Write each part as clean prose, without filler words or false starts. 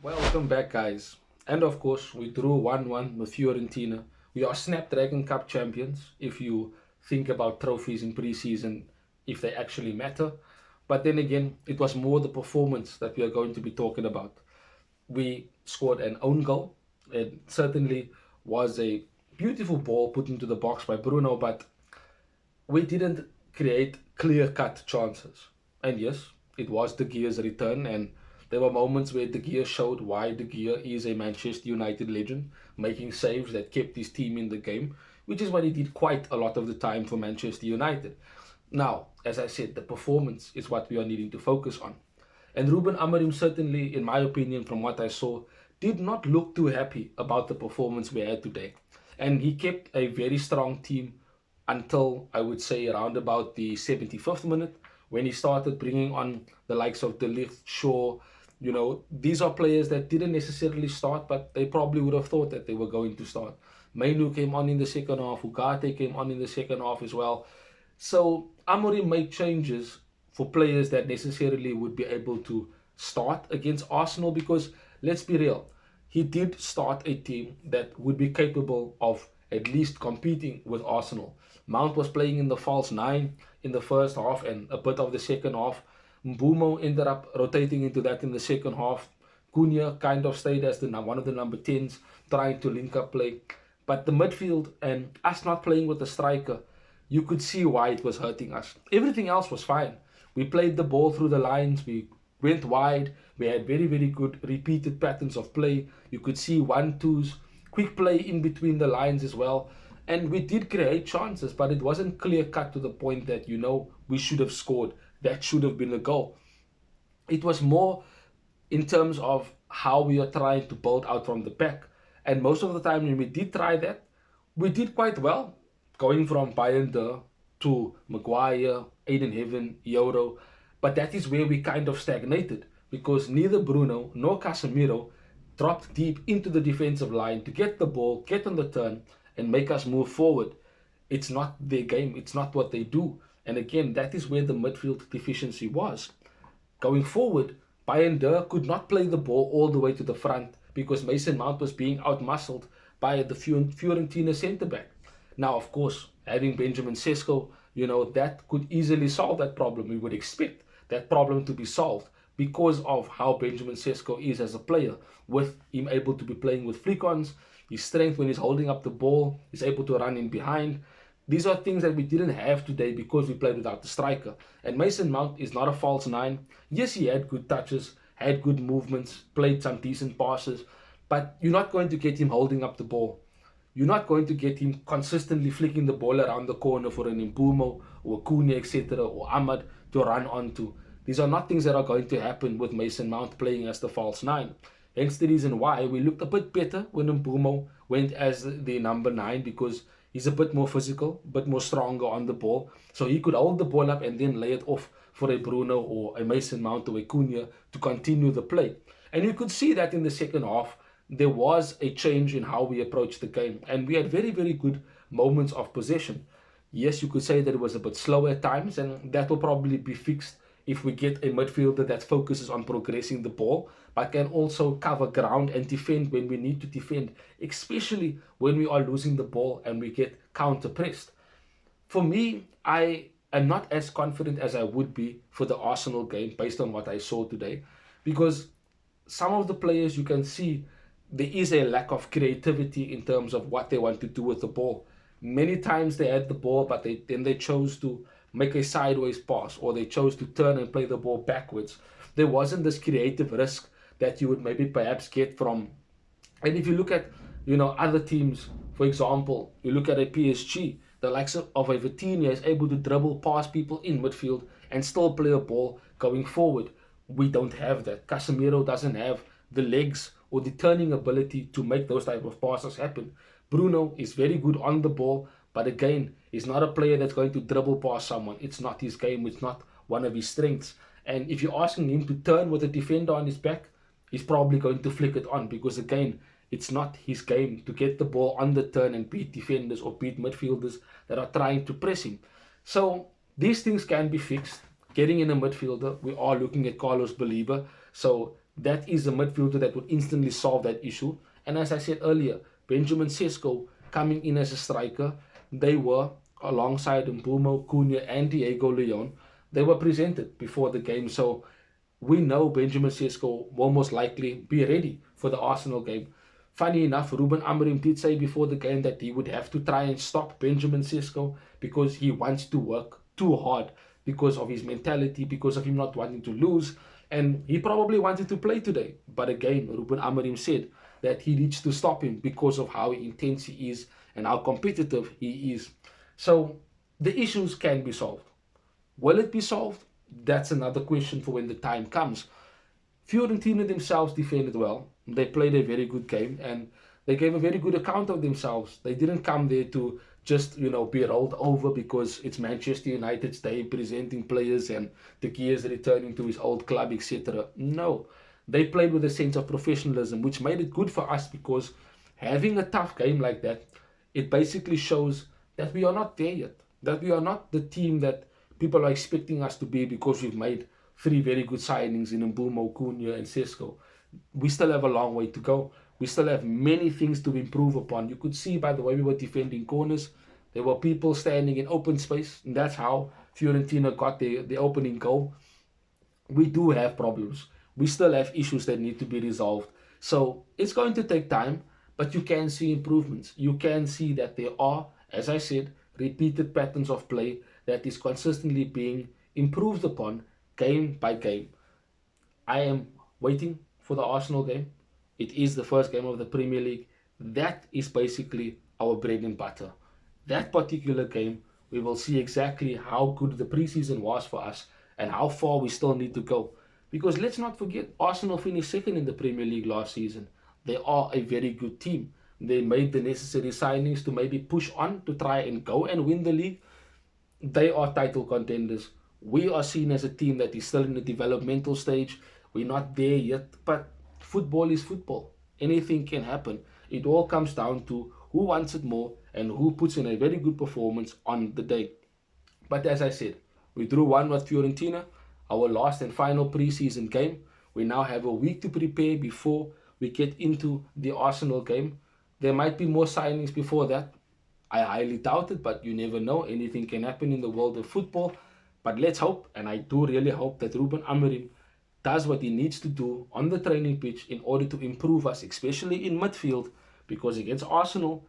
Welcome back, guys. And of course, we drew 1-1 with Fiorentina. We are Snapdragon Cup champions if you think about trophies in preseason, if they actually matter. But then again, it was more the performance that we are going to be talking about. We scored an own goal. It certainly was a beautiful ball put into the box by Bruno, but we didn't create clear cut chances. And yes, it was De Gea's return, and there were moments where De Gea showed why De Gea is a Manchester United legend, making saves that kept his team in the game, which is what he did quite a lot of the time for Manchester United. Now, as I said, the performance is what we are needing to focus on. And Ruben Amorim certainly, in my opinion, from what I saw, did not look too happy about the performance we had today. And he kept a very strong team until I would say around about the 75th minute when he started bringing on the likes of De Ligt, Shaw. These are players that didn't necessarily start, but they probably would have thought that they were going to start. Mainu came on in the second half. Ugarte came on in the second half as well. So Amorim made changes for players that necessarily would be able to start against Arsenal because let's be real, he did start a team that would be capable of at least competing with Arsenal. Mount was playing in the false nine in the first half and a bit of the second half. Mbumo ended up rotating into that in the second half. Cunha kind of stayed as one of the number 10s, trying to link up play. But the midfield and us not playing with a striker, you could see why it was hurting us. Everything else was fine. We played the ball through the lines, we went wide, we had very, very good repeated patterns of play. You could see one, twos, quick play in between the lines as well. And we did create chances, but it wasn't clear cut to the point that, we should have scored. That should have been a goal. It was more in terms of how we are trying to build out from the back. And most of the time when we did try that, we did quite well. Going from Bayern to Maguire, Aiden Heaven, Euro. But that is where we kind of stagnated because neither Bruno nor Casemiro dropped deep into the defensive line to get the ball, get on the turn, and make us move forward. It's not their game, it's not what they do. And again, that is where the midfield deficiency was. Going forward, Bayern could not play the ball all the way to the front because Mason Mount was being outmuscled by the Fiorentina centre back. Now, of course, having Benjamin Sesko, that could easily solve that problem. We would expect that problem to be solved because of how Benjamin Sesko is as a player, with him able to be playing with flick-ons, his strength when he's holding up the ball, he's able to run in behind. These are things that we didn't have today because we played without the striker. And Mason Mount is not a false nine. Yes, he had good touches, had good movements, played some decent passes, but you're not going to get him holding up the ball. You're not going to get him consistently flicking the ball around the corner for an Imbumo or Cunha, etc., or Ahmad to run onto. These are not things that are going to happen with Mason Mount playing as the false nine. Hence the reason why we looked a bit better when Imbumo went as the number 9 because he's a bit more physical, a bit more stronger on the ball. So he could hold the ball up and then lay it off for a Bruno or a Mason Mount or a Cunha to continue the play. And you could see that in the second half, there was a change in how we approached the game. And we had very, very good moments of possession. Yes, you could say that it was a bit slow at times, and that will probably be fixed if we get a midfielder that focuses on progressing the ball, but can also cover ground and defend when we need to defend, especially when we are losing the ball and we get counter pressed. For me, I am not as confident as I would be for the Arsenal game based on what I saw today, because some of the players you can see there is a lack of creativity in terms of what they want to do with the ball. Many times they had the ball, but then they chose to make a sideways pass or they chose to turn and play the ball backwards. There wasn't this creative risk that you would maybe perhaps get from. And if you look at, other teams, for example, you look at a PSG, the likes of a Vitinha is able to dribble past people in midfield and still play a ball going forward. We don't have that. Casemiro doesn't have the legs or the turning ability to make those type of passes happen. Bruno is very good on the ball, but again, he's not a player that's going to dribble past someone. It's not his game. It's not one of his strengths. And if you're asking him to turn with a defender on his back, he's probably going to flick it on because, again, it's not his game to get the ball on the turn and beat defenders or beat midfielders that are trying to press him. So these things can be fixed. getting in a midfielder, we are looking at Carlos Baliba. So that is a midfielder that would instantly solve that issue. And as I said earlier, Benjamin Sesko coming in as a striker, they were alongside Mbumo, Cunha, and Diego Leon. They were presented before the game. So we know Benjamin Sesko will most likely be ready for the Arsenal game. Funny enough, Ruben Amorim did say before the game that he would have to try and stop Benjamin Sesko because he wants to work too hard because of his mentality, because of him not wanting to lose. And he probably wanted to play today. But again, Ruben Amorim said that he needs to stop him because of how intense he is and how competitive he is. So the issues can be solved. Will it be solved? That's another question for when the time comes. Fiorentina themselves defended well. They played a very good game and they gave a very good account of themselves. They didn't come there to just, be rolled over because it's Manchester United's day presenting players and De Gea is returning to his old club, etc. No. They played with a sense of professionalism, which made it good for us because having a tough game like that, it basically shows that we are not there yet. That we are not the team that people are expecting us to be because we've made three very good signings in Mbumo, Cunha, and Sesko. We still have a long way to go. We still have many things to improve upon. You could see by the way we were defending corners, there were people standing in open space, and that's how Fiorentina got the opening goal. We do have problems. We still have issues that need to be resolved. So it's going to take time, but you can see improvements. You can see that there are, as I said, repeated patterns of play that is consistently being improved upon game by game. I am waiting for the Arsenal game. It is the first game of the Premier League. That is basically our bread and butter. That particular game, we will see exactly how good the preseason was for us and how far we still need to go. Because let's not forget, Arsenal finished second in the Premier League last season. They are a very good team. They made the necessary signings to maybe push on to try and go and win the league. They are title contenders. We are seen as a team that is still in the developmental stage. We're not there yet, but football is football. Anything can happen. It all comes down to who wants it more and who puts in a very good performance on the day. But as I said, we drew 1 with Fiorentina, our last and final preseason game. We now have a week to prepare before we get into the Arsenal game. There might be more signings before that. I highly doubt it, but you never know. Anything can happen in the world of football. But let's hope, and I do really hope that Ruben Amorim does what he needs to do on the training pitch in order to improve us, especially in midfield, because against Arsenal,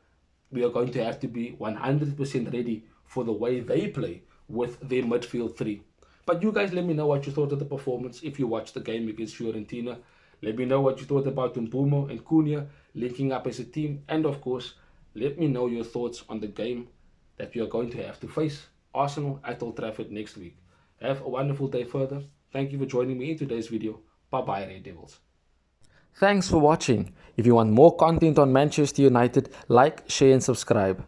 we are going to have to be 100% ready for the way they play with their midfield three. But you guys let me know what you thought of the performance if you watched the game against Fiorentina. Let me know what you thought about Mbumo and Cunha linking up as a team. And of course, let me know your thoughts on the game that we are going to have to face Arsenal at Old Trafford next week. Have a wonderful day further. Thank you for joining me in today's video. Bye bye, Red Devils. Thanks for watching. If you want more content on Manchester United, like, share, and subscribe.